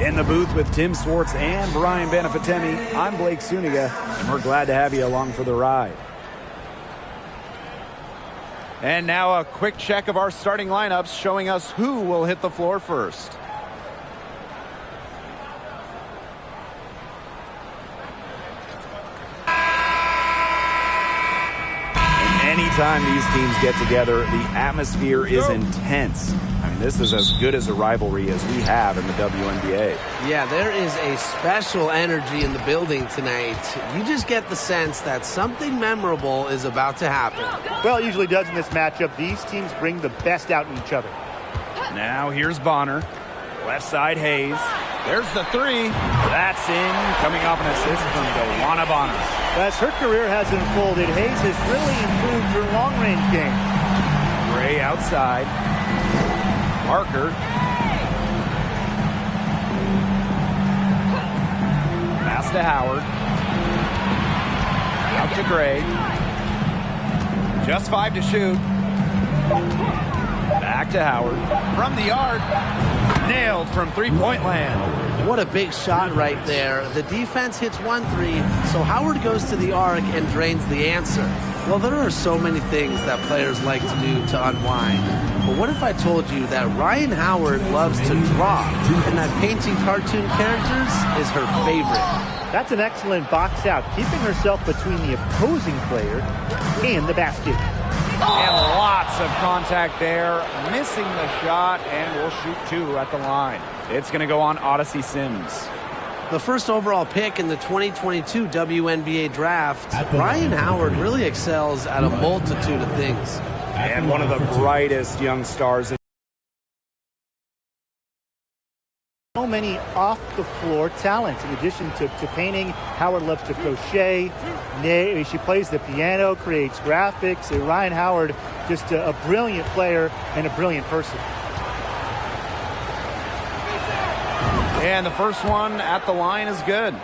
In the booth with Tim Swartz and Brian Benefatemi, I'm Blake Suniga, and we're glad to have you along for the ride. And now a quick check of our starting lineups showing us who will hit the floor first. Anytime these teams get together, the atmosphere is intense. I mean, this is as good as a rivalry as we have in the WNBA. Yeah, there is a special energy in the building tonight. You just get the sense that something memorable is about to happen. Well, it usually does in this matchup. These teams bring the best out in each other. Now here's Bonner. Left side, Hayes. There's the three. That's in. Coming off an assist from DeWanna Bonner. As her career has unfolded, Hayes has really improved her long-range game. Gray outside. Parker. Pass to Howard. Out to Gray. Just 5 to shoot. Back to Howard. From the arc. Nailed from three-point land. What a big shot right there. The defense hits 1-3, so Howard goes to the arc and drains the answer. Well, there are so many things that players like to do to unwind. But what if I told you that Rhyne Howard loves to draw, and that painting cartoon characters is her favorite? That's an excellent box out, keeping herself between the opposing player and the basket. And lots of contact there. Missing the shot, and we'll shoot 2 at the line. It's going to go on Odyssey Sims. The first overall pick in the 2022 WNBA draft, Rhyne Howard really excels at a multitude of things. And one of the brightest young stars. So many off-the-floor talents. In addition to painting, Howard loves to crochet. She plays the piano, creates graphics. Rhyne Howard, just a brilliant player and a brilliant person. And the first one at the line is good.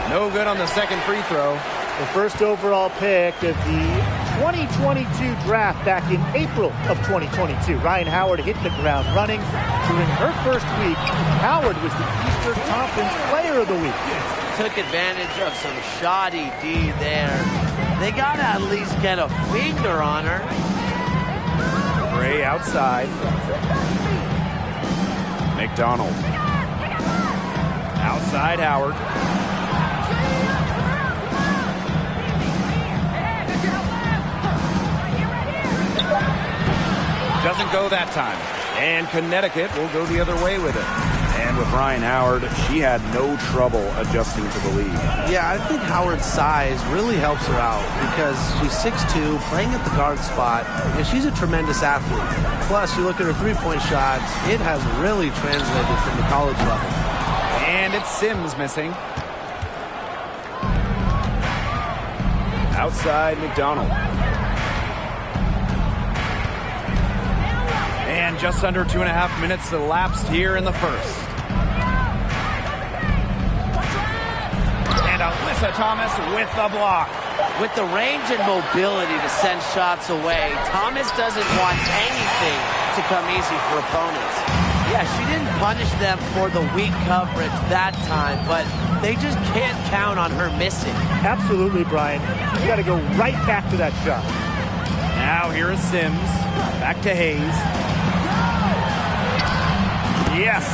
No good on the second free throw. The first overall pick of the 2022 draft back in April of 2022. Rhyne Howard hit the ground running. During her first week, Howard was the Eastern Conference Player of the Week. Took advantage of some shoddy D there. They got to at least get a finger on her. Gray outside. McDonald. Outside Howard. Doesn't go that time. And Connecticut will go the other way with it. And with Rhyne Howard, she had no trouble adjusting to the lead. Yeah, I think Howard's size really helps her out because she's 6'2", playing at the guard spot, and she's a tremendous athlete. Plus, you look at her three-point shots, it has really translated from the college level. And it's Sims missing. Outside McDonald. And just under 2.5 minutes elapsed here in the first. And Alyssa Thomas with the block. With the range and mobility to send shots away, Thomas doesn't want anything to come easy for opponents. Yeah, she didn't punish them for the weak coverage that time, but they just can't count on her missing. Absolutely, Brian. She's got to go right back to that shot. Now here is Sims. Back to Hayes. Yes,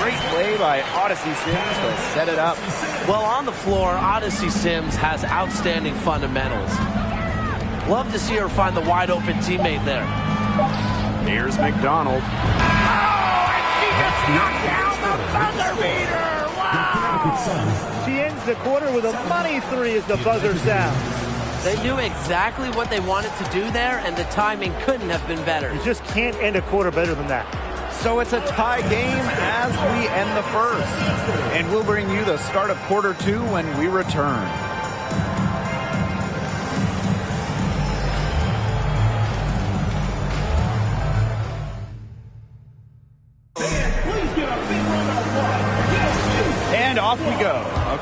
great play by Odyssey Sims to set it up. Well, on the floor, Odyssey Sims has outstanding fundamentals. Love to see her find the wide-open teammate there. Here's McDonald. Oh, and she gets knocked down the buzzer beater! Wow! She ends the quarter with a money three as the buzzer sounds. They knew exactly what they wanted to do there, and the timing couldn't have been better. You just can't end a quarter better than that. So it's a tie game as we end the first. And we'll bring you the start of quarter 2 when we return.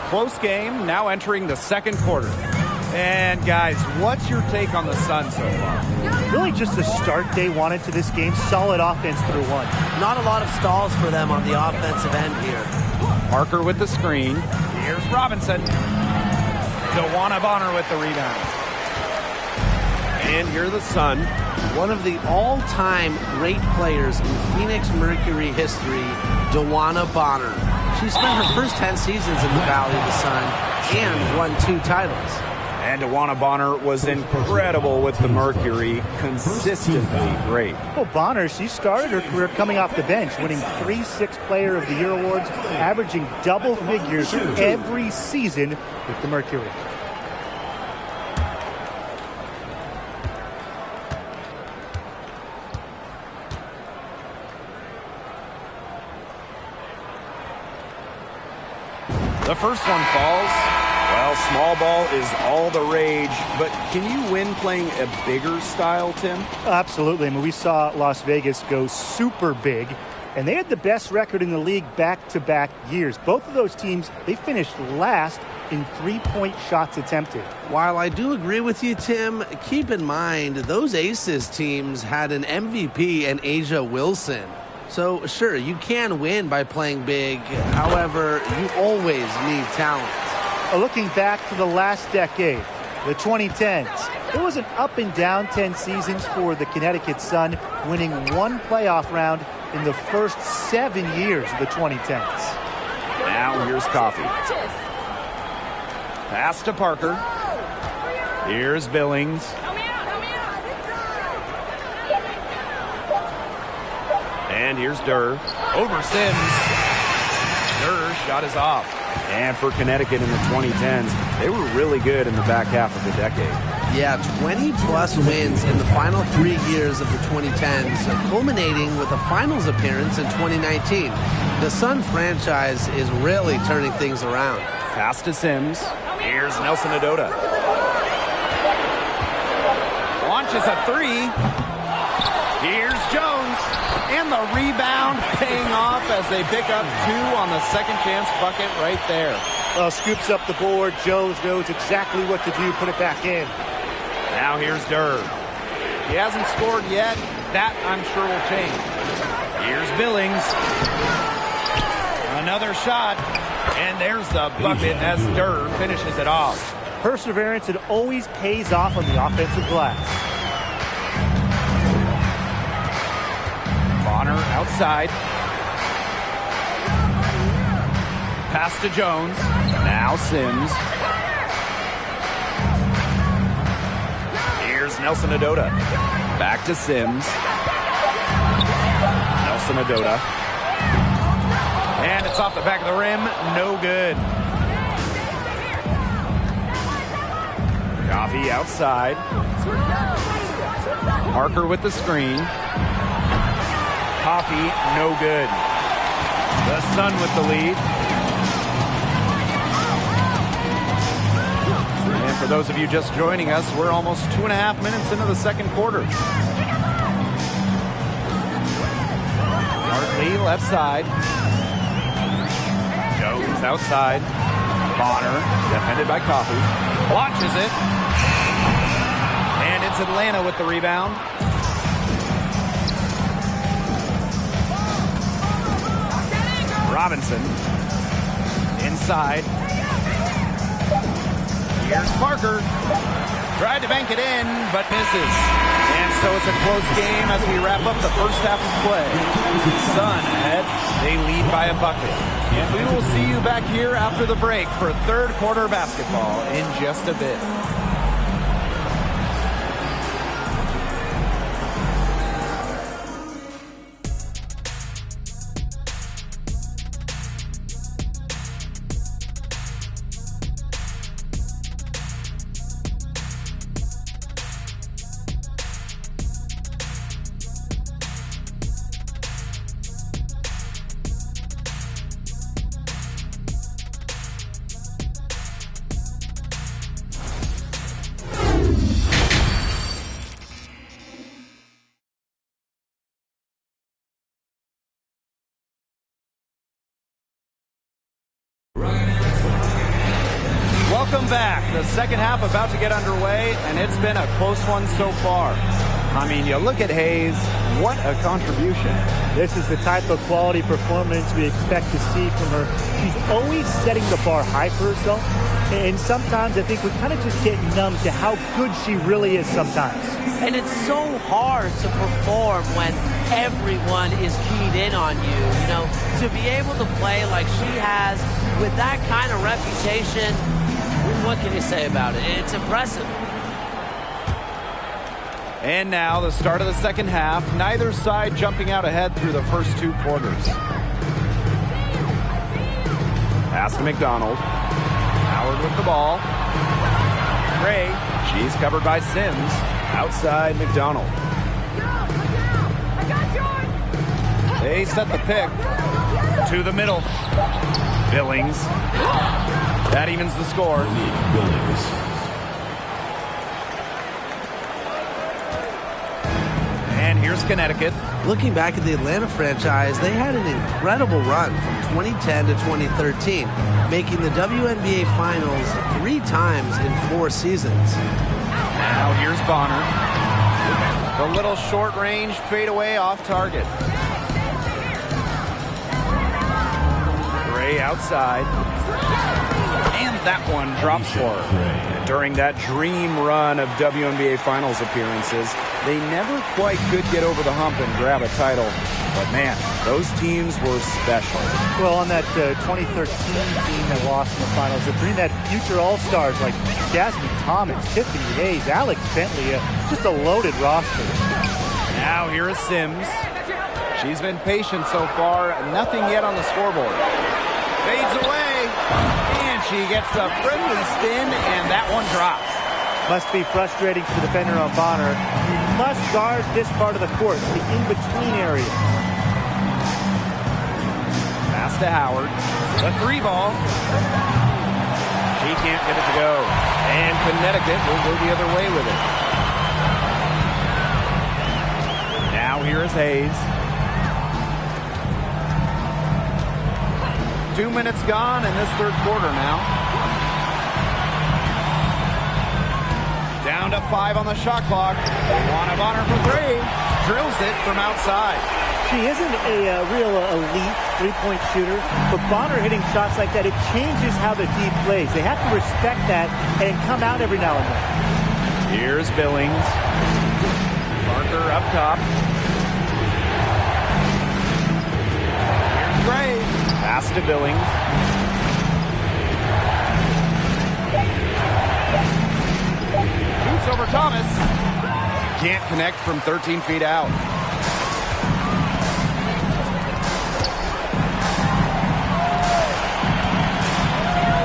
close game now entering the second quarter. And guys, what's your take on the Sun so far? Really just the start they wanted to this game. Solid offense through one. Not a lot of stalls for them on the offensive end here. Parker with the screen. Here's Robinson. DeWanna Bonner with the rebound. And here the Sun. One of the all-time great players in Phoenix Mercury history, DeWanna Bonner. She spent her first 10 seasons in the Valley of the Sun and won 2 titles. And DeWanna Bonner was incredible with the Mercury, consistently great. Well, Bonner, she started her career coming off the bench, winning 3 Sixth Player of the Year awards, averaging double figures every season with the Mercury. The first one falls. Well, small ball is all the rage, but can you win playing a bigger style, Tim? Absolutely. I mean, we saw Las Vegas go super big, and they had the best record in the league back-to-back years. Both of those teams, they finished last in three-point shots attempted. While I do agree with you, Tim, keep in mind those Aces teams had an MVP in Asia Wilson. So, sure, you can win by playing big. However, you always need talent. Looking back to the last decade, the 2010s, it was an up-and-down 10 seasons for the Connecticut Sun, winning 1 playoff round in the first 7 years of the 2010s. Now here's Coffey. Pass to Parker. Here's Billings. And here's Durr. Over Sims. Durr shot is off. And for Connecticut in the 2010s, they were really good in the back half of the decade. Yeah, 20-plus wins in the final 3 years of the 2010s, culminating with a finals appearance in 2019. The Sun franchise is really turning things around. Pass to Sims. Here's Nelson Adota. Launches a 3. Here's Jones. And the rebound paying off as they pick up 2 on the second chance bucket right there. Well, scoops up the board. Jones knows exactly what to do. Put it back in. Now here's Durr. He hasn't scored yet. That, I'm sure, will change. Here's Billings. Another shot. And there's the bucket as Durr finishes it off. Perseverance, it always pays off on the offensive glass. Bonner outside. Pass to Jones. Now Sims. Here's Nelson Adota. Back to Sims. Nelson Adota. And it's off the back of the rim. No good. Coffey outside. Parker with the screen. Coffey, no good. The Sun with the lead. And for those of you just joining us, we're almost 2.5 minutes into the second quarter. Hartley left side. Jones outside. Bonner, defended by Coffey. Launches it. And it's Atlanta with the rebound. Robinson inside. Here's Parker. Tried to bank it in, but misses. And so it's a close game as we wrap up the first half of play. Sun ahead. They lead by a bucket. And we will see you back here after the break for third quarter basketball in just a bit. Welcome back. The second half about to get underway, and it's been a close one so far. I mean, you look at Hayes, what a contribution. This is the type of quality performance we expect to see from her. She's always setting the bar high for herself, and sometimes I think we kind of just get numb to how good she really is sometimes. And it's so hard to perform when everyone is keyed in on you. You know, to be able to play like she has with that kind of reputation, what can you say about it? It's impressive. And now the start of the second half. Neither side jumping out ahead through the first 2 quarters. Pass to McDonald. Howard with the ball. Gray. She's covered by Sims. Outside McDonald. They set the pick to the middle. Billings. That evens the score. And here's Connecticut. Looking back at the Atlanta franchise, they had an incredible run from 2010 to 2013, making the WNBA Finals 3 times in 4 seasons. Now here's Bonner. The little short-range fadeaway off target. Gray outside. And that one drops for her. During that dream run of WNBA Finals appearances, they never quite could get over the hump and grab a title. But man, those teams were special. Well, on that 2013 team that lost in the finals, they bring that future all-stars like Jasmine Thomas, Tiffany Hayes, Alex Bentley, just a loaded roster. Now here is Sims. She's been patient so far. Nothing yet on the scoreboard. Fades away. And she gets the friendly spin, and that one drops. Must be frustrating for the defender on Bonner. You must guard this part of the court, the in-between area. Pass to Howard. The 3 ball. She can't get it to go. And Connecticut will go the other way with it. Now here is Hayes. 2 minutes gone in this third quarter now. Down to 5 on the shot clock. Luana Bonner for 3. Drills it from outside. She isn't a real elite three-point shooter, but Bonner hitting shots like that, it changes how the D plays. They have to respect that and come out every now and then. Here's Billings. Parker up top. Here's Gray. Pass to Billings. Shoots over Thomas. Can't connect from 13 feet out.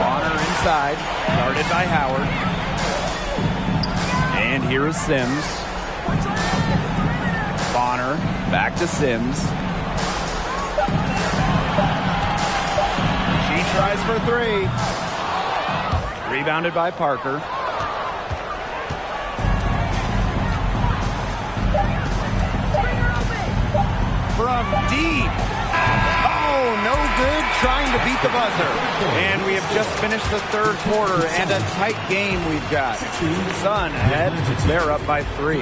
Bonner inside. Guarded by Howard. And here is Sims. Bonner back to Sims. She tries for 3. Rebounded by Parker. From deep. Oh, no good, trying to beat the buzzer. And we have just finished the third quarter, and a tight game we've got. Sun ahead, they're up by 3.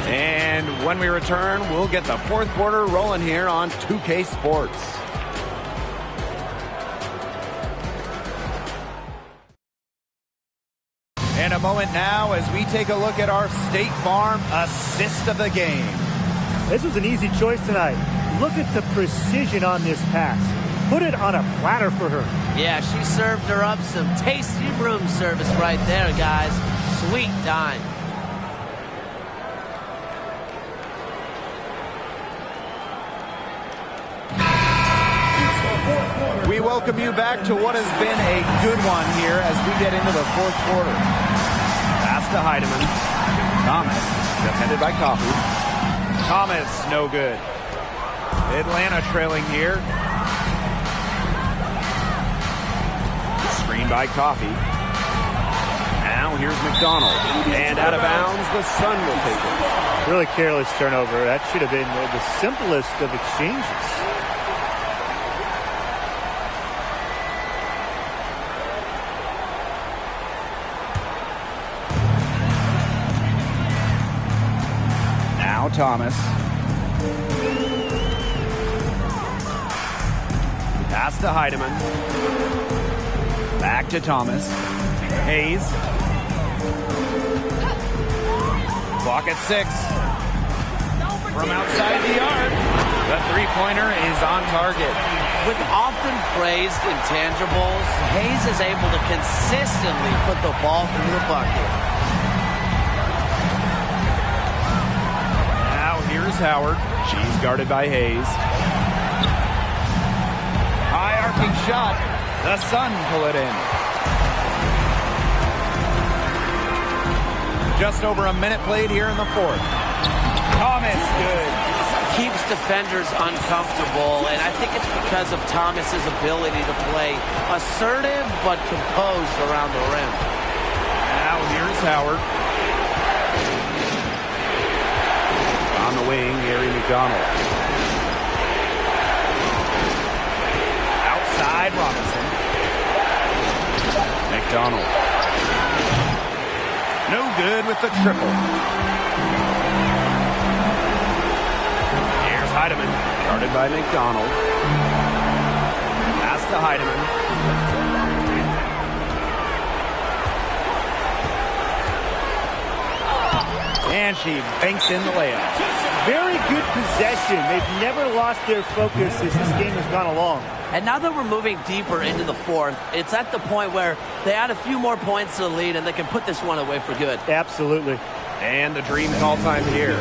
And when we return, we'll get the fourth quarter rolling here on 2K Sports. And a moment now as we take a look at our State Farm assist of the game. This was an easy choice tonight. Look at the precision on this pass. Put it on a platter for her. Yeah, she served her up some tasty room service right there, guys. Sweet dime. We welcome you back to what has been a good one here as we get into the fourth quarter. Pass to Heidemann. Thomas, defended by Coffey. Thomas, no good. Atlanta trailing here. Screen by Coffey. Now here's McDonald. And out of bounds, the Sun will take it. Really careless turnover. That should have been the simplest of exchanges. Now Thomas. Pass to Heidemann. Back to Thomas. Hayes. Clock at 6. From outside the arc. The three-pointer is on target. With often praised intangibles, Hayes is able to consistently put the ball through the bucket. Now here's Howard. She's guarded by Hayes. High arcing shot. The Sun pull it in. Just over a minute played here in the fourth. Thomas, good. Keeps defenders uncomfortable, and I think it's because of Thomas's ability to play assertive but composed around the rim. Now here's Howard. On the wing, Gary McDonald. Outside Robinson. McDonald. No good with the triple. Here's Heidemann, guarded by McDonald. Pass to Heidemann. And she banks in the layup. Very good possession. They've never lost their focus as this game has gone along. And now that we're moving deeper into the fourth, it's at the point where they add a few more points to the lead and they can put this one away for good. Absolutely. And the dream call time here.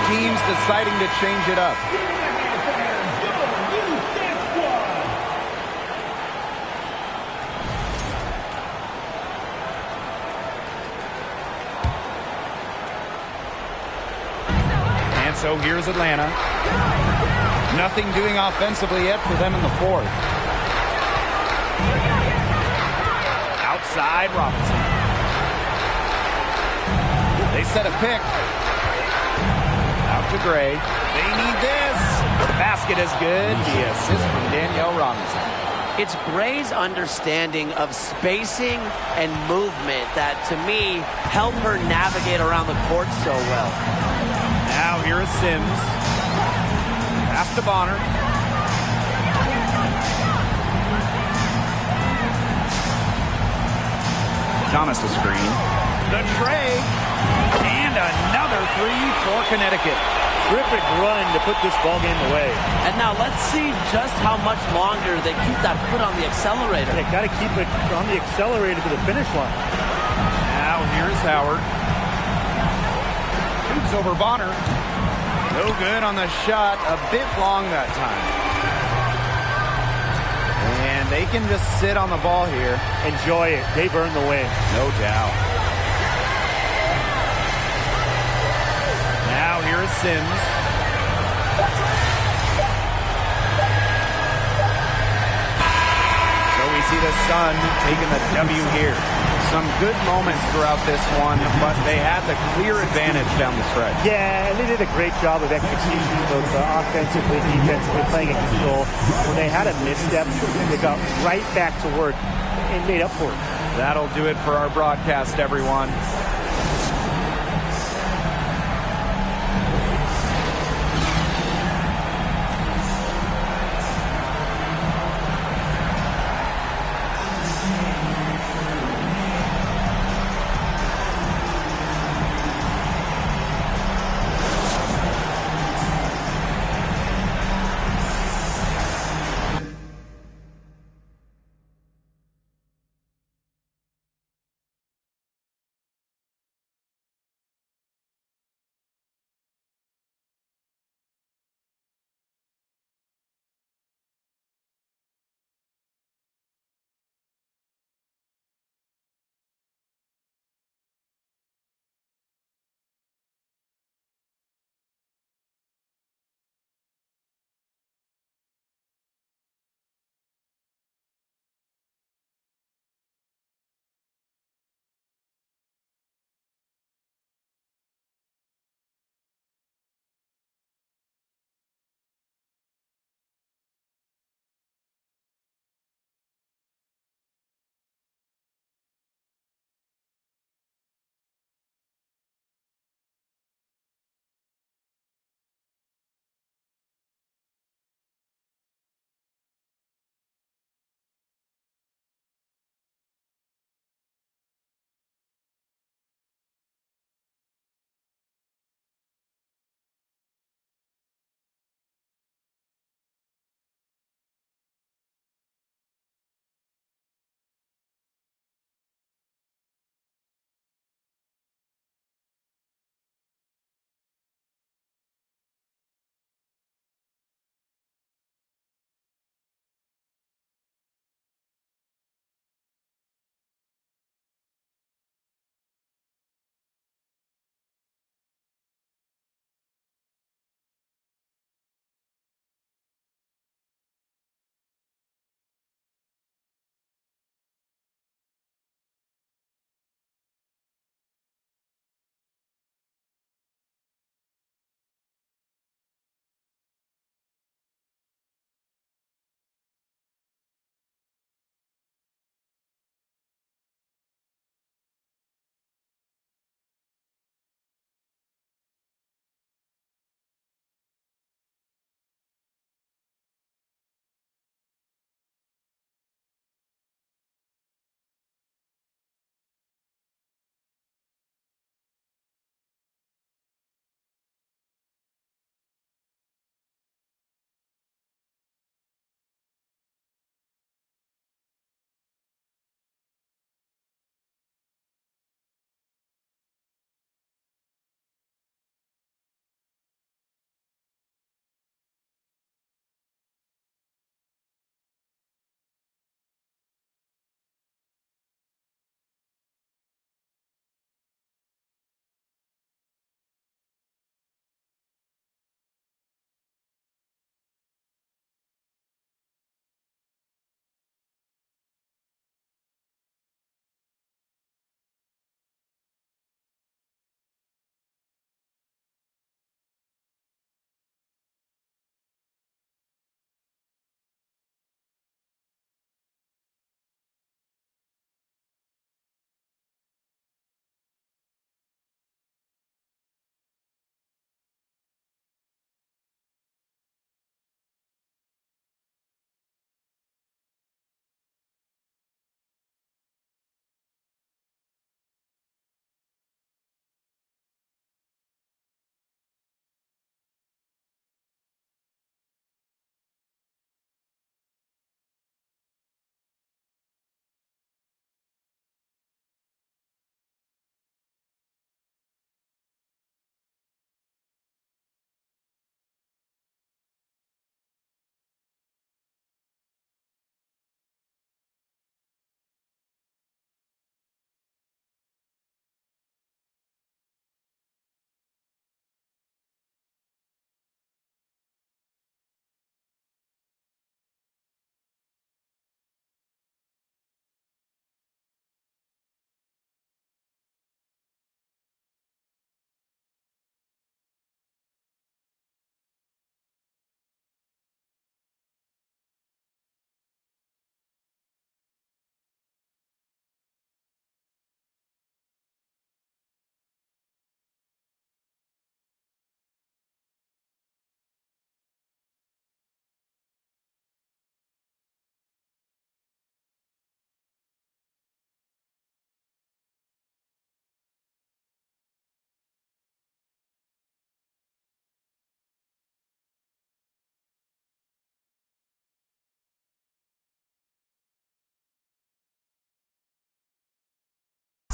Teams deciding to change it up. And so here's Atlanta. Nothing doing offensively yet for them in the fourth. Outside Robinson. They set a pick. To Gray. They need this. The basket is good. The assist from Danielle Robinson. It's Gray's understanding of spacing and movement that, to me, help her navigate around the court so well. Now here is Sims. Pass to Bonner. Thomas the screen. The tray. And another three for Connecticut. Terrific run to put this ball game away. And now let's see just how much longer they keep that foot on the accelerator. They got to keep it on the accelerator to the finish line. Now here's Howard. Shoots over Bonner. No good on the shot. A bit long that time. And they can just sit on the ball here. Enjoy it. They've earned the win. No doubt. Now here is Sims. So we see the Sun taking the W here. Some good moments throughout this one, but they had the clear advantage down the stretch. Yeah, and they did a great job of execution, both offensively, defensively, playing in control. When they had a misstep, they got right back to work and made up for it. That'll do it for our broadcast, everyone.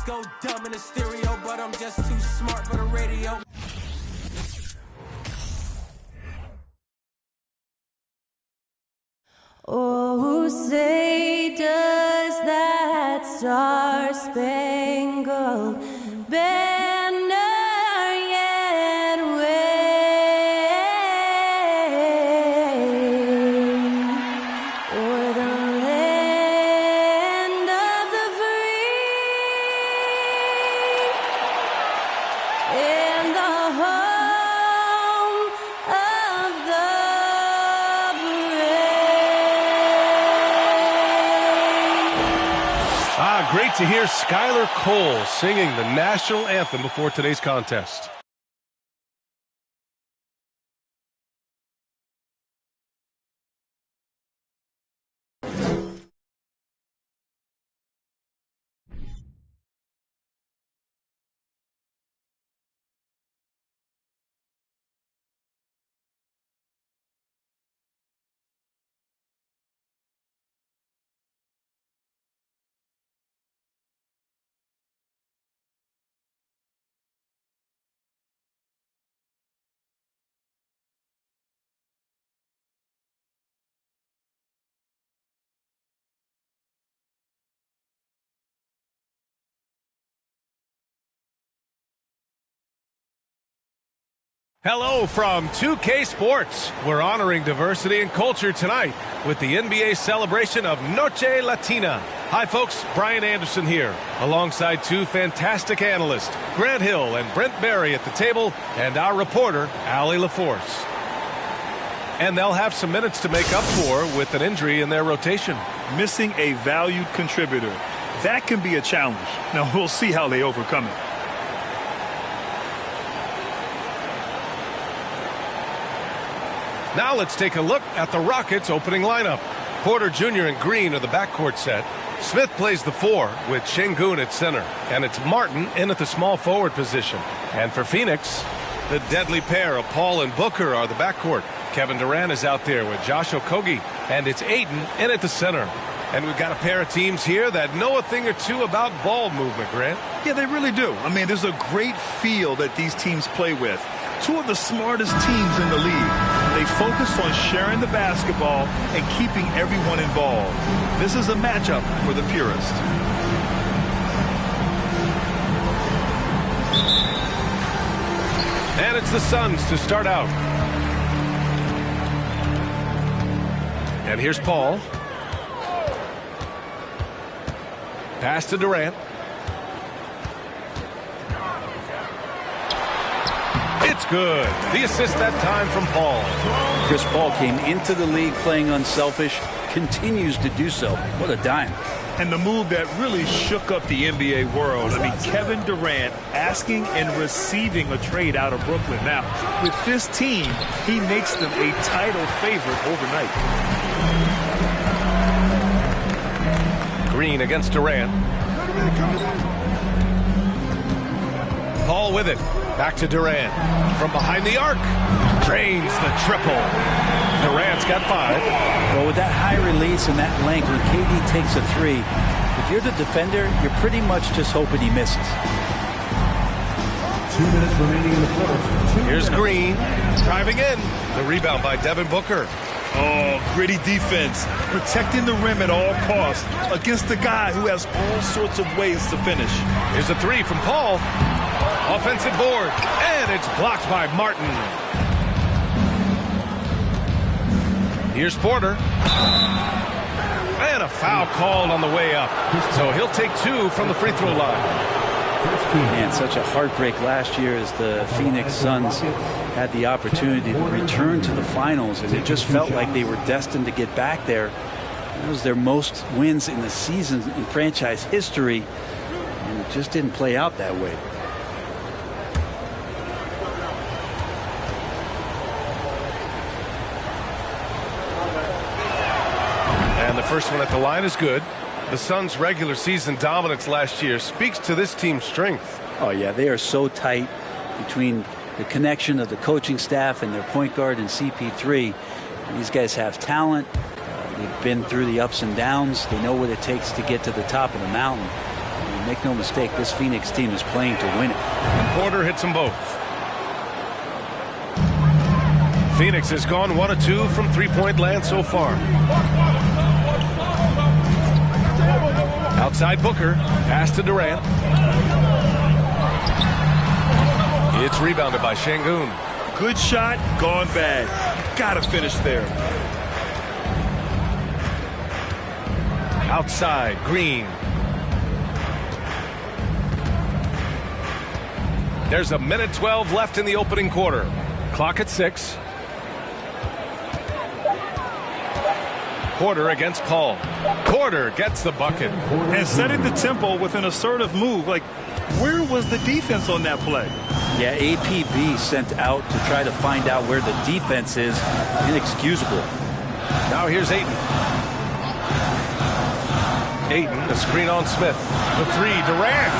go dumb in the stereo, but I'm just too smart for the radio. Oh, say does that star-spangled banner yet wave o'er the land of the free and the home of the Great to hear Skylar Cole singing the national anthem before today's contest. Hello from 2K Sports. We're honoring diversity and culture tonight with the NBA celebration of Noche Latina. Hi folks, Brian Anderson here, alongside two fantastic analysts, Grant Hill and Brent Barry at the table, and our reporter, Allie LaForce. And they'll have some minutes to make up for with an injury in their rotation. Missing a valued contributor. That can be a challenge. Now we'll see how they overcome it. Now let's take a look at the Rockets' opening lineup. Porter Jr. and Green are the backcourt set. Smith plays the 4 with Şengün at center. And it's Martin in at the small forward position. And for Phoenix, the deadly pair of Paul and Booker are the backcourt. Kevin Durant is out there with Josh Okogie. And it's Ayton in at the center. And we've got a pair of teams here that know a thing or two about ball movement, Grant. Yeah, they really do. I mean, there's a great feel that these teams play with. Two of the smartest teams in the league. They focus on sharing the basketball and keeping everyone involved. This is a matchup for the purist. And it's the Suns to start out. And here's Paul. Pass to Durant. It's good. The assist that time from Paul. Chris Paul came into the league playing unselfish, continues to do so. What a dime. And the move that really shook up the NBA world. I mean, Kevin Durant asking and receiving a trade out of Brooklyn. Now, with this team, he makes them a title favorite overnight. Green against Durant. Paul with it. Back to Durant. From behind the arc. Drains the triple. Durant's got 5. Well, with that high release and that length, when KD takes a 3, if you're the defender, you're pretty much just hoping he misses. 2 minutes remaining in the quarter. Here's Green. Driving in. The rebound by Devin Booker. Oh, gritty defense. Protecting the rim at all costs against a guy who has all sorts of ways to finish. Here's a 3 from Paul. Offensive board. And it's blocked by Martin. Here's Porter. And a foul called on the way up. So he'll take 2 from the free throw line. Man, such a heartbreak last year as the Phoenix Suns had the opportunity to return to the finals, and it just felt like they were destined to get back there. That was their most wins in the season in franchise history, and it just didn't play out that way. And the first one at the line is good. The Suns' regular season dominance last year speaks to this team's strength. Oh, yeah, they are so tight between the connection of the coaching staff and their point guard and CP3. These guys have talent. They've been through the ups and downs. They know what it takes to get to the top of the mountain. And make no mistake, this Phoenix team is playing to win it. Porter hits them both. Phoenix has gone 1 of 2 from three-point land so far. Outside Booker, pass to Durant. It's rebounded by Şengün. Good shot, gone bad. Gotta finish there. Outside, Green. There's a minute 12 left in the opening quarter. Clock at 6. Porter against Paul. Porter gets the bucket. And setting the tempo with an assertive move. Like, where was the defense on that play? Yeah, APB sent out to try to find out where the defense is. Inexcusable. Now here's Ayton. Ayton, the screen on Smith. The three, Durant.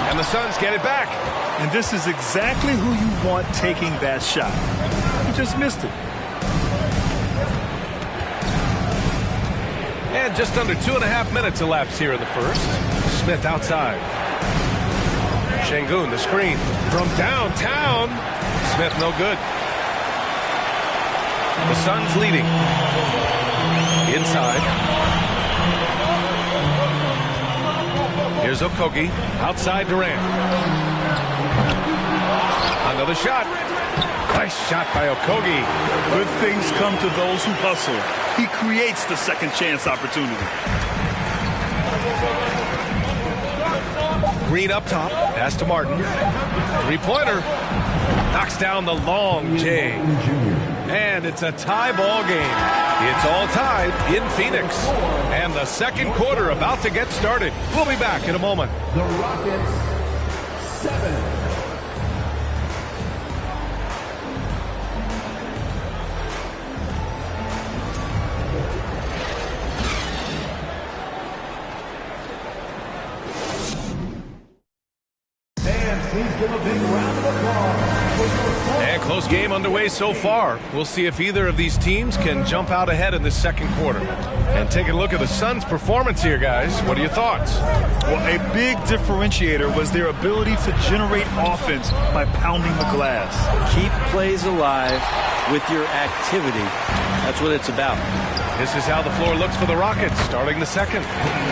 And the Suns get it back. And this is exactly who you want taking that shot. He just missed it. And just under 2.5 minutes elapsed here in the first. Smith outside. Şengün, the screen from downtown. Smith no good. The Suns leading. Inside. Here's Okogie. Outside Durant. Another shot. Nice shot by Okogie. Good things come to those who hustle. He creates the second chance opportunity. Green up top. Pass to Martin. Three-pointer. Knocks down the long J. And it's a tie ball game. It's all tied in Phoenix. And the second quarter about to get started. We'll be back in a moment. The Rockets 7. And close game underway so far. We'll see if either of these teams can jump out ahead in this second quarter. And taking a look at the Suns' performance here, guys. What are your thoughts? Well, a big differentiator was their ability to generate offense by pounding the glass. Keep plays alive with your activity. That's what it's about. This is how the floor looks for the Rockets starting the second.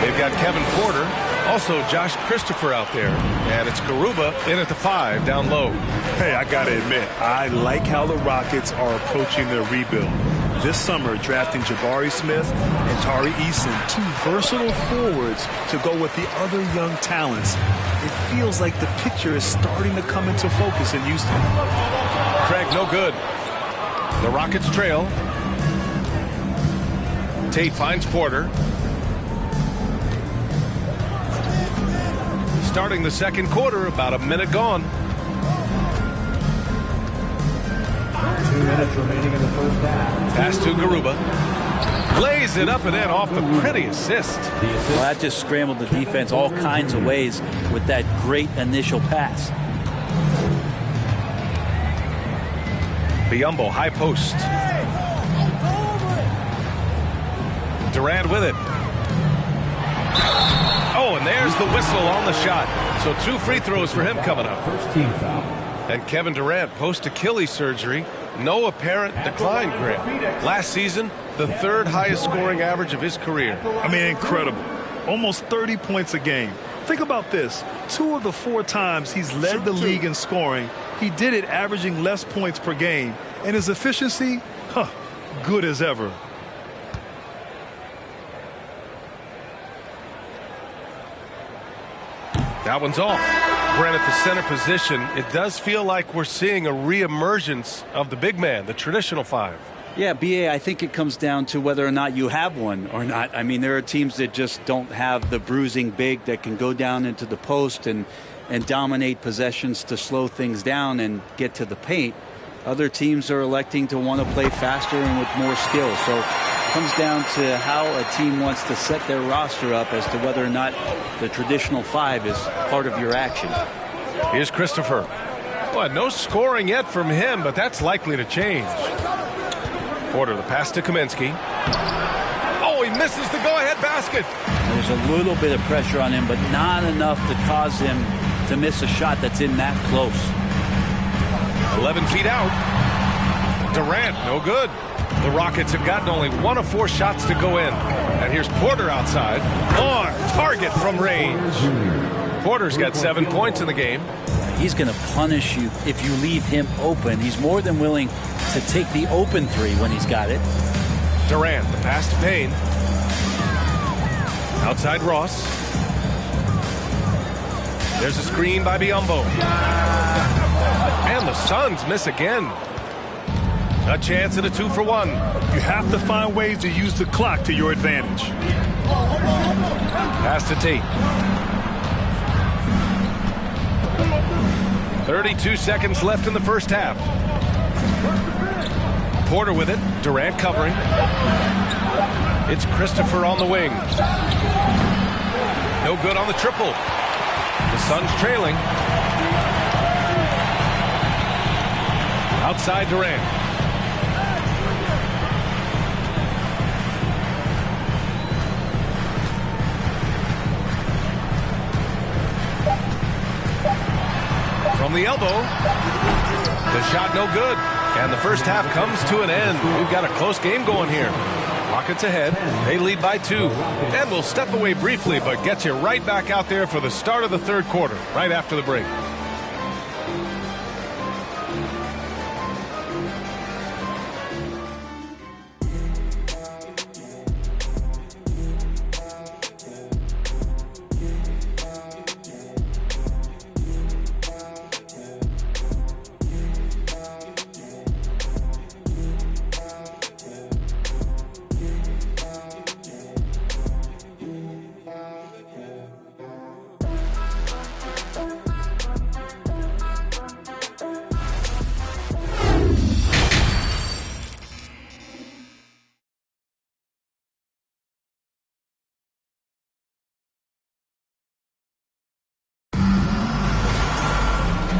They've got Kevin Porter, also Josh Christopher out there. And it's Garuba in at the 5 down low. Hey, I got to admit, I like how the Rockets are approaching their rebuild. This summer, drafting Jabari Smith and Tari Eason, two versatile forwards to go with the other young talents. It feels like the picture is starting to come into focus in Houston. Craig, no good. The Rockets trail. Tate finds Porter. Starting the second quarter, about a minute gone. 2 minutes remaining in the first half. Pass to Garuba. Lays it up and in off the pretty assist. Well, that just scrambled the defense all kinds of ways with that great initial pass. Biyombo, high post. Durant with it. Oh, and there's the whistle on the shot. So 2 free throws for him coming up. First team foul. And Kevin Durant, post-Achilles surgery, no apparent decline, Grant. Last season, the 3rd highest scoring average of his career. I mean, incredible. Almost 30 points a game. Think about this. 2 of the 4 times he's led the league in scoring, he did it averaging less points per game. And his efficiency, good as ever. That one's off. Brent at the center position. It does feel like we're seeing a reemergence of the big man, the traditional 5. Yeah, BA, I think it comes down to whether or not you have one or not. I mean, there are teams that just don't have the bruising big that can go down into the post and dominate possessions to slow things down and get to the paint. Other teams are electing to want to play faster and with more skill. So it comes down to how a team wants to set their roster up as to whether or not the traditional 5 is part of your action. Here's Christopher. Well, no scoring yet from him, but that's likely to change. Porter, the pass to Kaminsky. Oh, he misses the go-ahead basket. There's a little bit of pressure on him, but not enough to cause him to miss a shot that's in that close. 11 feet out. Durant, no good. The Rockets have gotten only 1 of 4 shots to go in. And here's Porter outside. On target from range. Porter's got 7 points in the game. He's going to punish you if you leave him open. He's more than willing to take the open three when he's got it. Durant, the pass to Payne. Outside Ross. There's a screen by Biyombo. And the Suns miss again. A chance at a 2-for-1. You have to find ways to use the clock to your advantage. Pass to Tate. 32 seconds left in the first half. Porter with it. Durant covering. It's Christopher on the wing. No good on the triple. The Suns trailing. Outside Durant. From the elbow. The shot no good. And the first half comes to an end. We've got a close game going here. Rockets ahead. They lead by 2. And we'll step away briefly, but get you right back out there for the start of the third quarter, right after the break.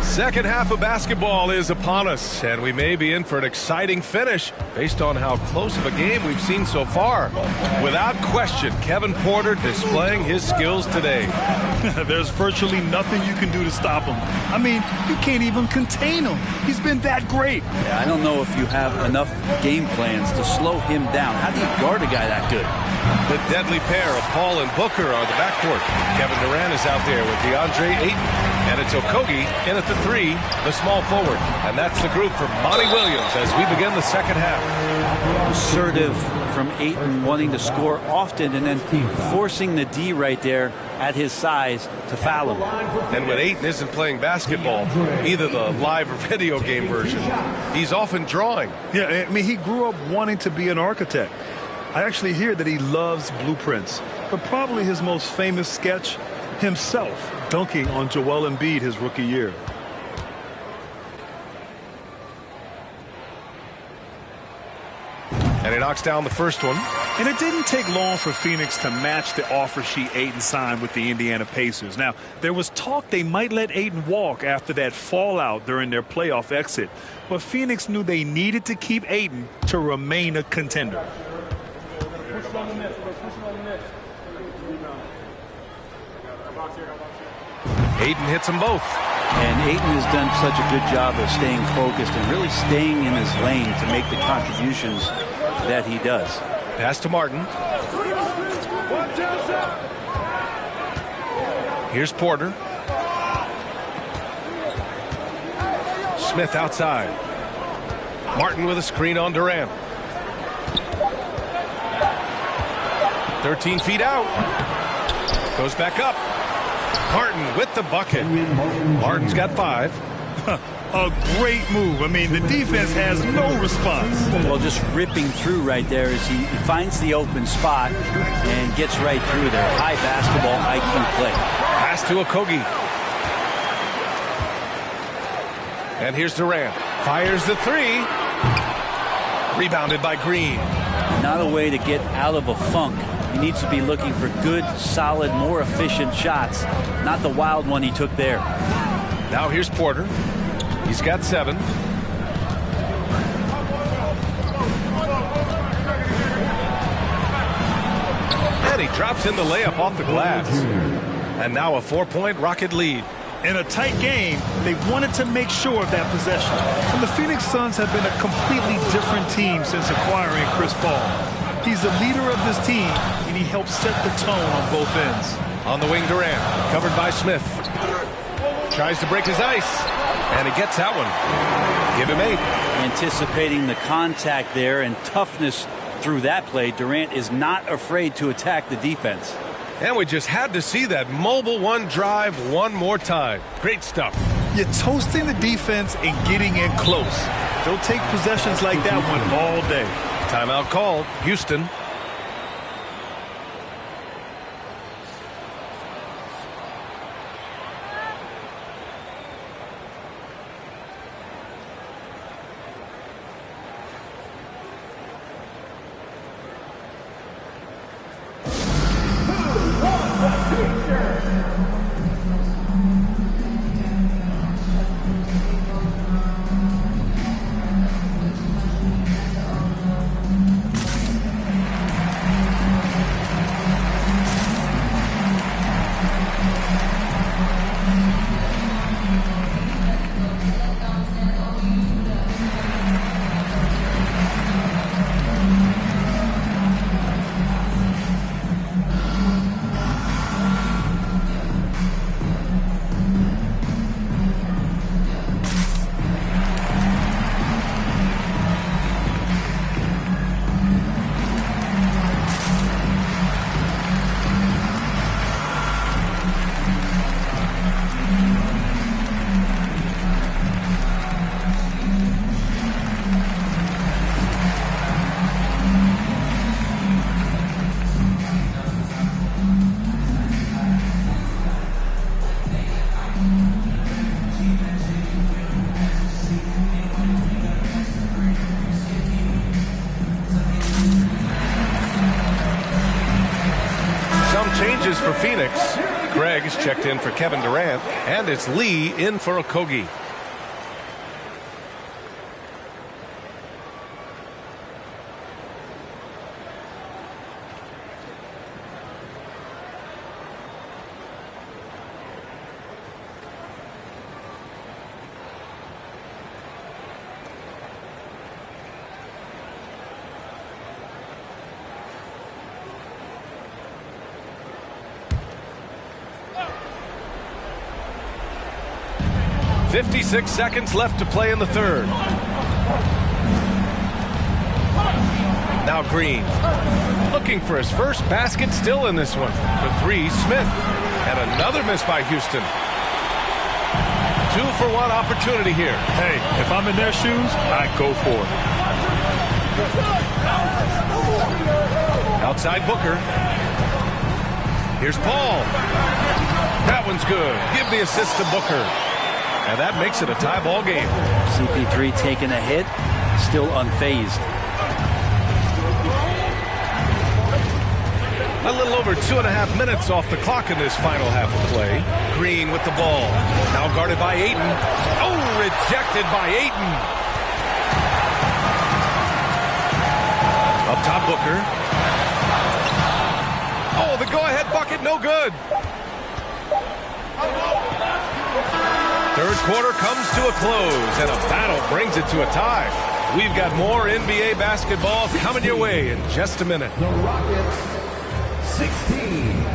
Second half of basketball is upon us, and we may be in for an exciting finish based on how close of a game we've seen so far. Without question, Kevin Porter displaying his skills today. There's virtually nothing you can do to stop him. I mean, you can't even contain him. He's been that great. Yeah, I don't know if you have enough game plans to slow him down. How do you guard a guy that good? The deadly pair of Paul and Booker are the backcourt. Kevin Durant is out there with DeAndre Ayton. And it's Okogie in at the 3, the small forward. And that's the group for Monty Williams as we begin the second half. Assertive from Ayton, wanting to score often and then forcing the D right there at his size to foul him. And when Ayton isn't playing basketball, either the live or video game version, he's often drawing. Yeah, I mean, he grew up wanting to be an architect. I actually hear that he loves blueprints, but probably his most famous sketch, himself dunking on Joel Embiid his rookie year. And he knocks down the first one. And it didn't take long for Phoenix to match the offer sheet Ayton signed with the Indiana Pacers. Now, there was talk they might let Ayton walk after that fallout during their playoff exit. But Phoenix knew they needed to keep Ayton to remain a contender. Ayton hits them both. And Ayton has done such a good job of staying focused and really staying in his lane to make the contributions that he does. Pass to Martin. Here's Porter. Smith outside. Martin with a screen on Durant. 13 feet out. Goes back up. Martin with the bucket. Martin's got 5. A great move. I mean, the defense has no response. Well, just ripping through right there as he finds the open spot and gets right through there. High basketball IQ play. Pass to Okogie. And here's Durant. Fires the 3. Rebounded by Green. Not a way to get out of a funk. He needs to be looking for good, solid, more efficient shots, not the wild one he took there. Now here's Porter. He's got 7. And he drops in the layup off the glass. And now a 4-point Rocket lead. In a tight game, they wanted to make sure of that possession. And the Phoenix Suns have been a completely different team since acquiring Chris Paul. He's the leader of this team, and he helps set the tone on both ends. On the wing, Durant, covered by Smith. Tries to break his ice, and he gets that one. Give him 8. Anticipating the contact there and toughness through that play, Durant is not afraid to attack the defense. And we just had to see that mobile one drive one more time. Great stuff. You're toasting the defense and getting in close. They'll take possessions like that one all day. Timeout called. Houston. Changes for Phoenix. Craig is checked in for Kevin Durant, and it's Lee in for Okogie. .56 seconds left to play in the third. Now Green, looking for his first basket, still in this one. The 3, Smith, and another miss by Houston. 2-for-1 opportunity here. Hey, if I'm in their shoes, I go for it. Outside Booker. Here's Paul. That one's good. Give the assist to Booker. And that makes it a tie ball game. CP3 taking a hit, still unfazed. A little over 2.5 minutes off the clock in this final half of play. Green with the ball. Now guarded by Ayton. Oh, rejected by Ayton. Up top, Booker. Oh, the go-ahead bucket, no good. Third quarter comes to a close, and a battle brings it to a tie. We've got more NBA basketball coming your way in just a minute. The Rockets, 16.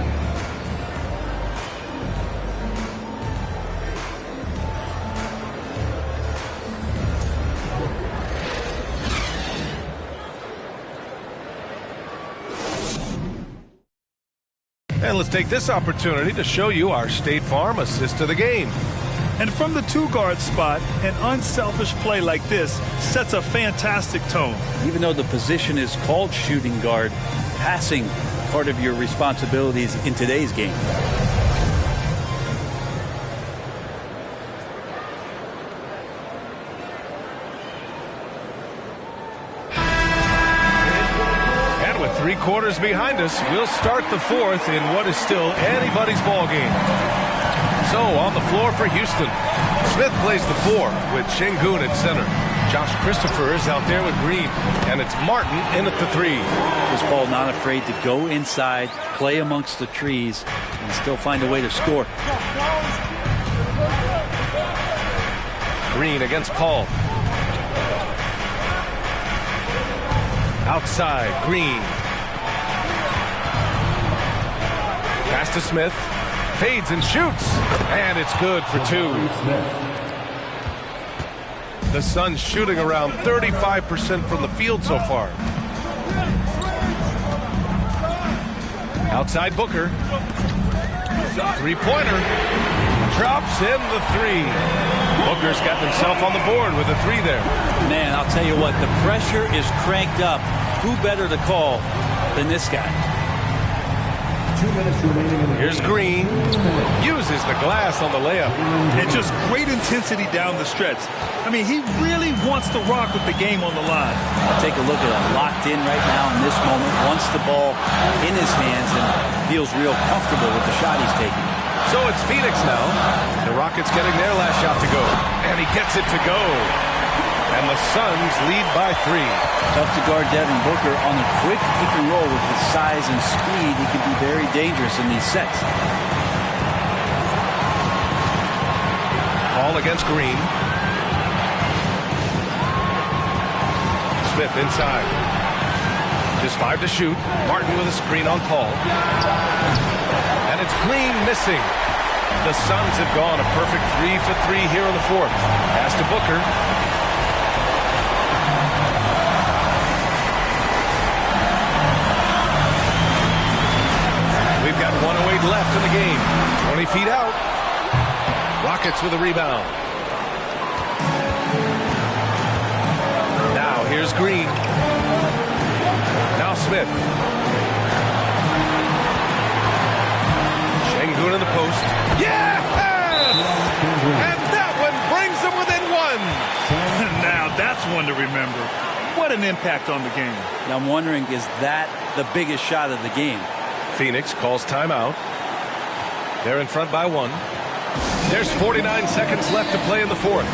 And let's take this opportunity to show you our State Farm assist of the game. And from the 2-guard spot, an unselfish play like this sets a fantastic tone. Even though the position is called shooting guard, passing part of your responsibilities in today's game. And with 3 quarters behind us, we'll start the fourth in what is still anybody's ball game. So on the floor for Houston, Smith plays the 4 with Şengün at center. Josh Christopher is out there with Green, and it's Martin in at the 3. This ball not afraid to go inside, play amongst the trees, and still find a way to score. Green against Paul. Outside, Green. Pass to Smith. Fades and shoots. And it's good for 2. The Suns shooting around 35% from the field so far. Outside Booker. Three-pointer. Drops in the 3. Booker's got himself on the board with a 3 there. Man, I'll tell you what, the pressure is cranked up. Who better to call than this guy? 2 minutes remaining in the Here's Green. Uses the glass on the layup. And just great intensity down the stretch. I mean, he really wants to rock with the game on the line. Take a look at him, locked in right now in this moment. Wants the ball in his hands and feels real comfortable with the shot he's taking. So it's Phoenix now. The Rockets getting their last shot to go. And he gets it to go. And the Suns lead by 3. Tough to guard Devin Booker on the quick pick and roll with his size and speed. He can be very dangerous in these sets. Paul against Green. Smith inside. Just 5 to shoot. Martin with a screen on Paul. And it's Green missing. The Suns have gone a perfect 3 for 3 here in the 4th. Pass to Booker. We've got 1:08 left in the game. 20 feet out. Rockets with a rebound. Now here's Green. Now Smith. Şengün in the post. Yes! And that one brings them within 1. Now that's one to remember. What an impact on the game. Now I'm wondering, is that the biggest shot of the game? Phoenix calls timeout. They're in front by 1. There's 49 seconds left to play in the 4th.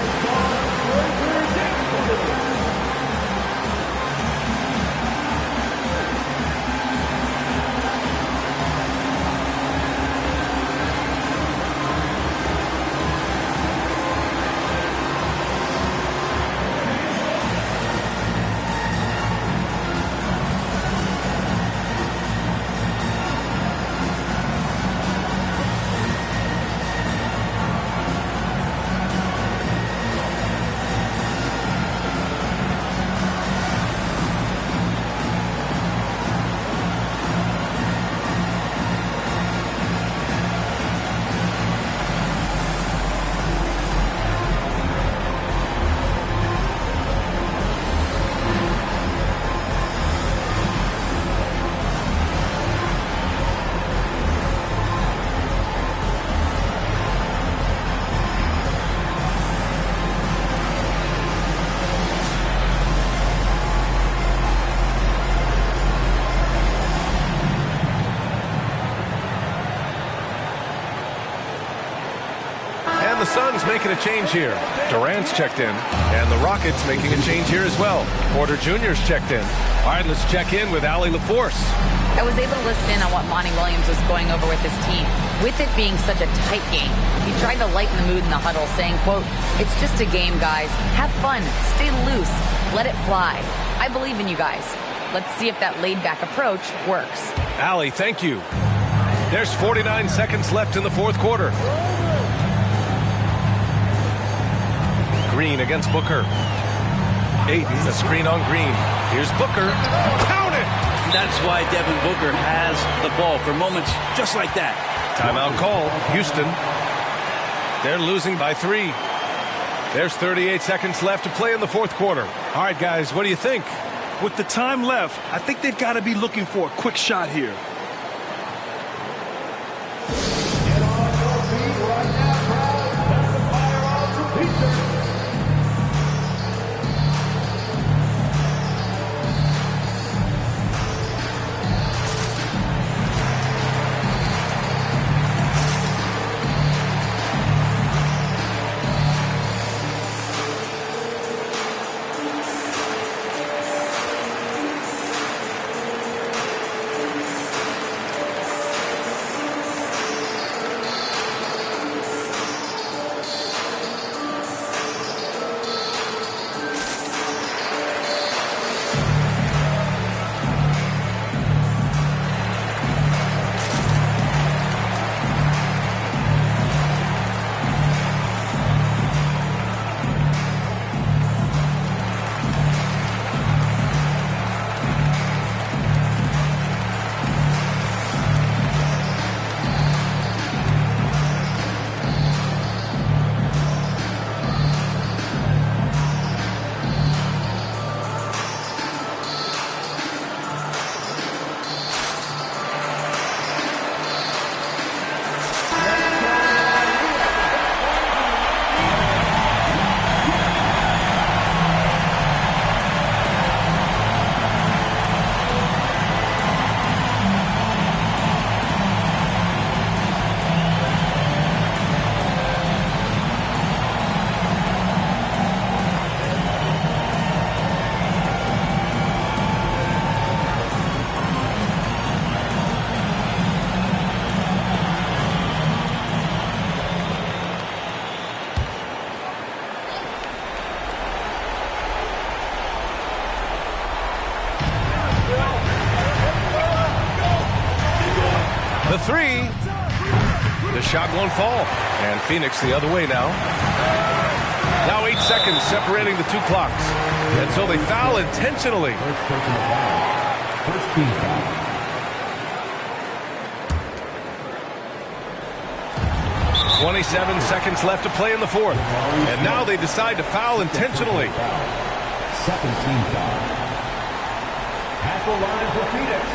The Suns making a change here. Durant's checked in, and the Rockets making a change here as well. Porter Jr.'s checked in. All right, let's check in with Allie LaForce. I was able to listen in on what Monty Williams was going over with his team. With it being such a tight game, he tried to lighten the mood in the huddle, saying, quote, "It's just a game, guys. Have fun. Stay loose. Let it fly. I believe in you guys. Let's see if that laid-back approach works." Allie, thank you. There's 49 seconds left in the 4th quarter. Green against Booker. Ayton, the screen on Green. Here's Booker. Count it! That's why Devin Booker has the ball for moments just like that. Timeout call. Houston. They're losing by 3. There's 38 seconds left to play in the 4th quarter. All right, guys, what do you think? With the time left, I think they've got to be looking for a quick shot here. The three. The shot won't fall. And Phoenix the other way now. Now 8 seconds separating the two clocks. And so they foul intentionally. First team foul. 27 seconds left to play in the fourth. And now they decide to foul intentionally. Second team foul. At the line for Phoenix,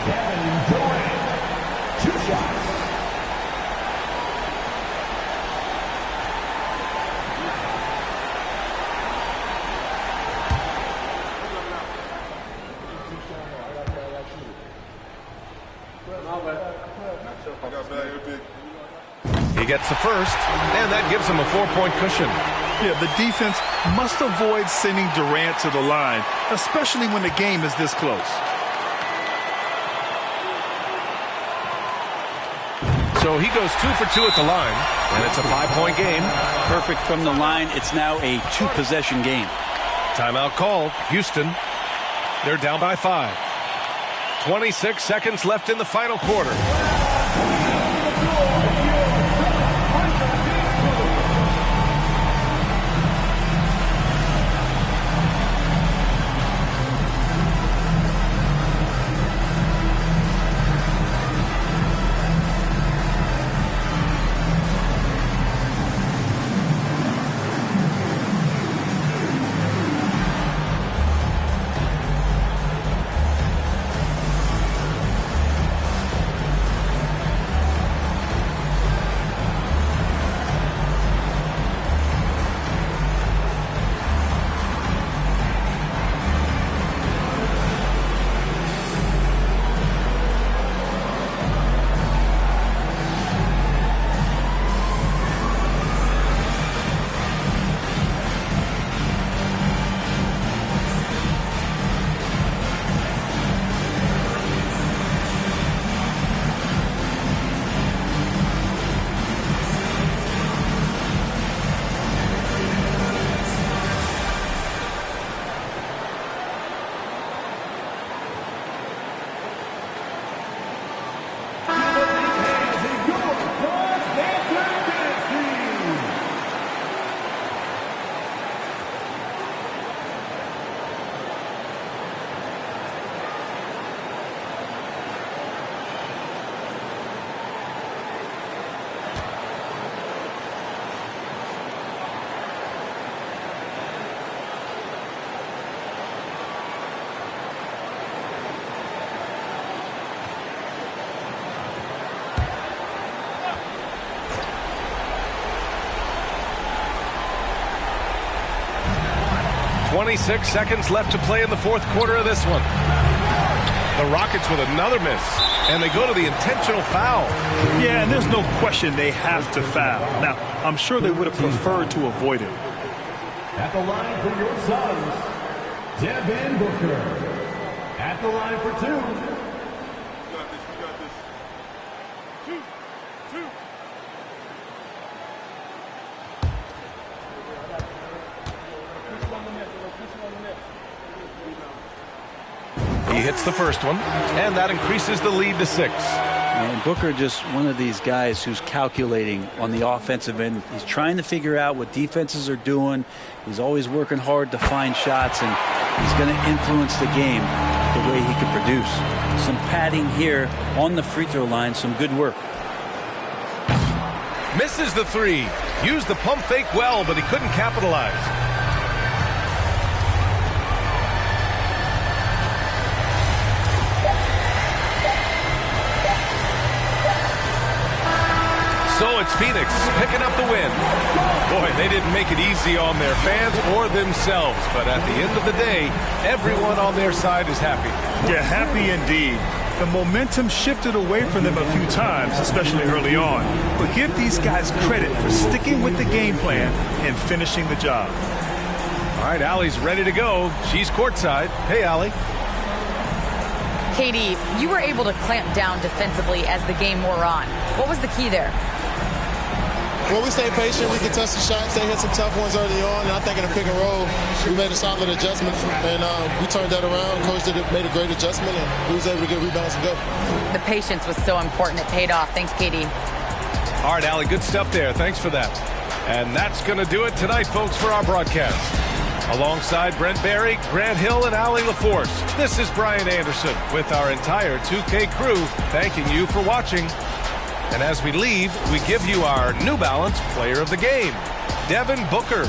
Kevin Durant. 2 shots. He gets the first, and that gives him a 4-point cushion. Yeah, the defense must avoid sending Durant to the line, especially when the game is this close. So he goes 2 for 2 at the line, and it's a 5-point game. Perfect from the line. It's now a 2-possession game. Timeout called. Houston, they're down by 5. 26 seconds left in the final quarter. .26 seconds left to play in the fourth quarter of this one. The Rockets with another miss, and they go to the intentional foul. Yeah, and there's no question they have to foul. Now, I'm sure they would have preferred to avoid it. At the line for your Suns, Devin Booker. At the line for 2. He hits the first one, and that increases the lead to 6. And Booker just one of these guys who's calculating on the offensive end. He's trying to figure out what defenses are doing. He's always working hard to find shots, and he's going to influence the game the way he can produce. Some padding here on the free throw line. Some good work. Misses the 3. Used the pump fake well, but he couldn't capitalize. So it's Phoenix picking up the win. Boy, they didn't make it easy on their fans or themselves, but at the end of the day, everyone on their side is happy. Yeah, happy indeed. The momentum shifted away from them a few times, especially early on. But give these guys credit for sticking with the game plan and finishing the job. All right, Allie's ready to go. She's courtside. Hey, Allie. Katie, you were able to clamp down defensively as the game wore on. What was the key there? Well, we stayed patient. We contested shots. They hit some tough ones early on. And I think in the pick and roll, we made a solid adjustment. And we turned that around. Coach made a great adjustment. And we was able to get rebounds and go. The patience was so important. It paid off. Thanks, Katie. All right, Allie, good stuff there. Thanks for that. And that's going to do it tonight, folks, for our broadcast. Alongside Brent Barry, Grant Hill, and Allie LaForce, this is Brian Anderson with our entire 2K crew thanking you for watching. And as we leave, we give you our New Balance Player of the Game, Devin Booker.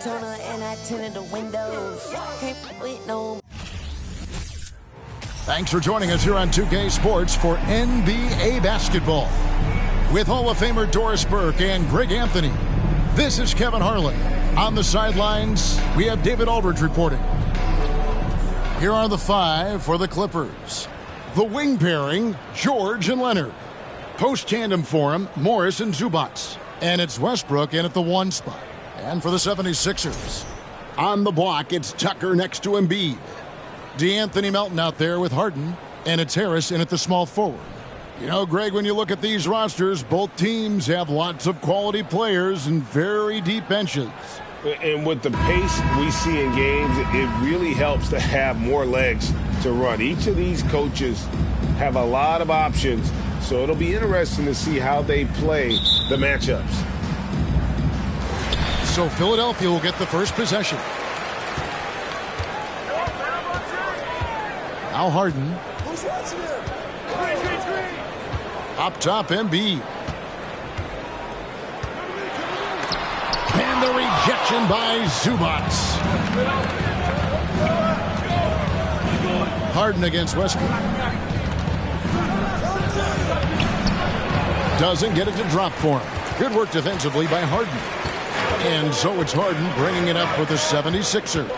Daytona and I tinted the windows. Can't wait no. Thanks for joining us here on 2K Sports for NBA basketball. With Hall of Famer Doris Burke and Greg Anthony, this is Kevin Harlan. On the sidelines, we have David Aldridge reporting. Here are the five for the Clippers. The wing pairing, George and Leonard. Post-tandem for him, Morris and Zubac. And it's Westbrook in at the 1 spot. And for the 76ers, on the block, it's Tucker next to Embiid. DeAnthony Melton out there with Harden, and it's Harris in at the small forward. You know, Greg, when you look at these rosters, both teams have lots of quality players and very deep benches. And with the pace we see in games, it really helps to have more legs to run. Each of these coaches have a lot of options, so it'll be interesting to see how they play the matchups. So Philadelphia will get the first possession. Now Harden. Up top, Embiid. And the rejection by Zubac. Harden against Westbrook. Doesn't get it to drop for him. Good work defensively by Harden. And so it's Harden bringing it up with the 76ers.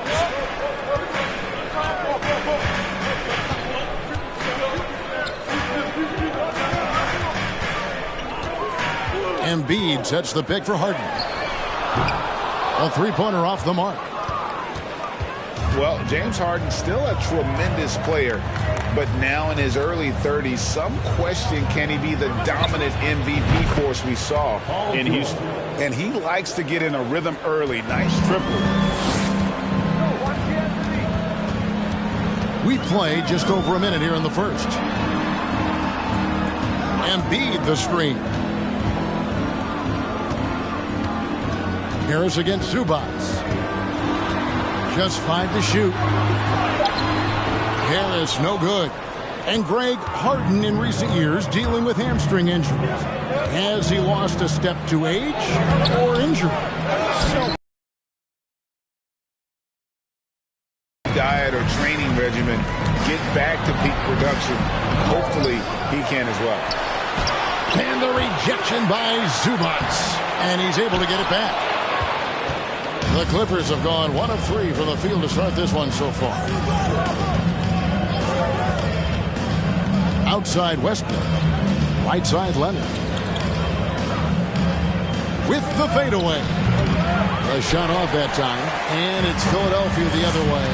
Embiid sets the pick for Harden. A three-pointer off the mark. Well, James Harden's still a tremendous player, but now in his early 30s, some question, can he be the dominant MVP force we saw in Houston? And he likes to get in a rhythm early. Nice triple. We play just over a minute here in the first. Embiid the screen. Harris against Zubac. Just 5 to shoot. Harris no good. And Greg, Harden in recent years dealing with hamstring injuries. Has he lost a step to age or injury? Diet or training regimen, get back to peak production. Hopefully he can as well. And the rejection by Zubac. And he's able to get it back. The Clippers have gone 1 of 3 from the field to start this one so far. Outside Westbrook. Right side Leonard. With the fadeaway. A shot off that time. And it's Philadelphia the other way.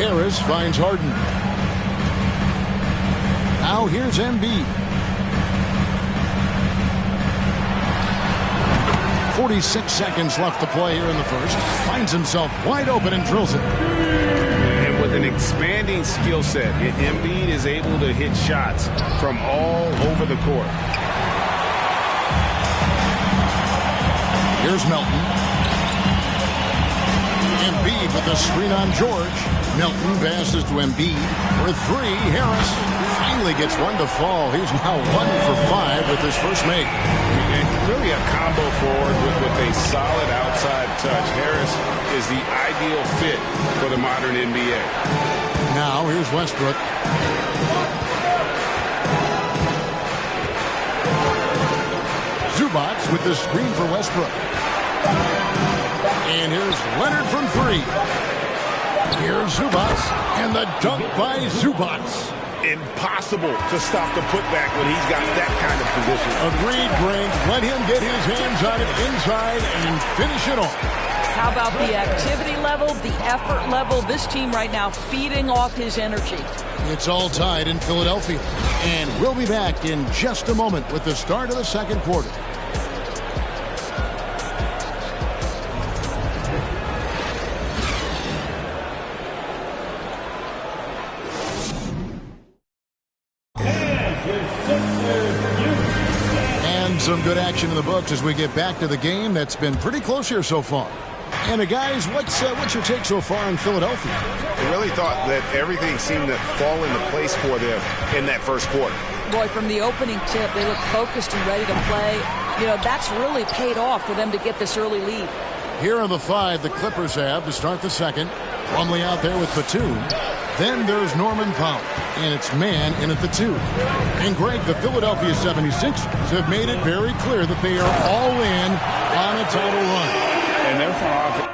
Harris finds Harden. Now here's Embiid. 46 seconds left to play here in the first. Finds himself wide open and drills it. And with an expanding skill set, Embiid is able to hit shots from all over the court. Here's Melton. Embiid with the screen on George. Melton passes to Embiid for 3. Harris finally gets one to fall. He's now 1 for 5 with his first make. And really a combo forward with a solid outside touch. Harris is the ideal fit for the modern NBA. Now here's Westbrook. Zubac with the screen for Westbrook. And here's Leonard from 3. Here's Zubac, and the dunk by Zubac. Impossible to stop the putback when he's got that kind of position. Agreed, Greg. Let him get his hands on it inside and finish it off. How about the activity level, the effort level? This team right now feeding off his energy. It's all tied in Philadelphia. And we'll be back in just a moment with the start of the second quarter. Some good action in the books as we get back to the game that's been pretty close here so far. And guys, what's your take so far in Philadelphia? I really thought that everything seemed to fall into place for them in that first quarter. Boy, from the opening tip, they look focused and ready to play. You know, that's really paid off for them to get this early lead. Here are the 5 the Clippers have to start the second. Plumlee out there with Batum. Then there's Norman Powell, and it's man in at the 2. And Greg, the Philadelphia 76ers have made it very clear that they are all in on a title run. And their front office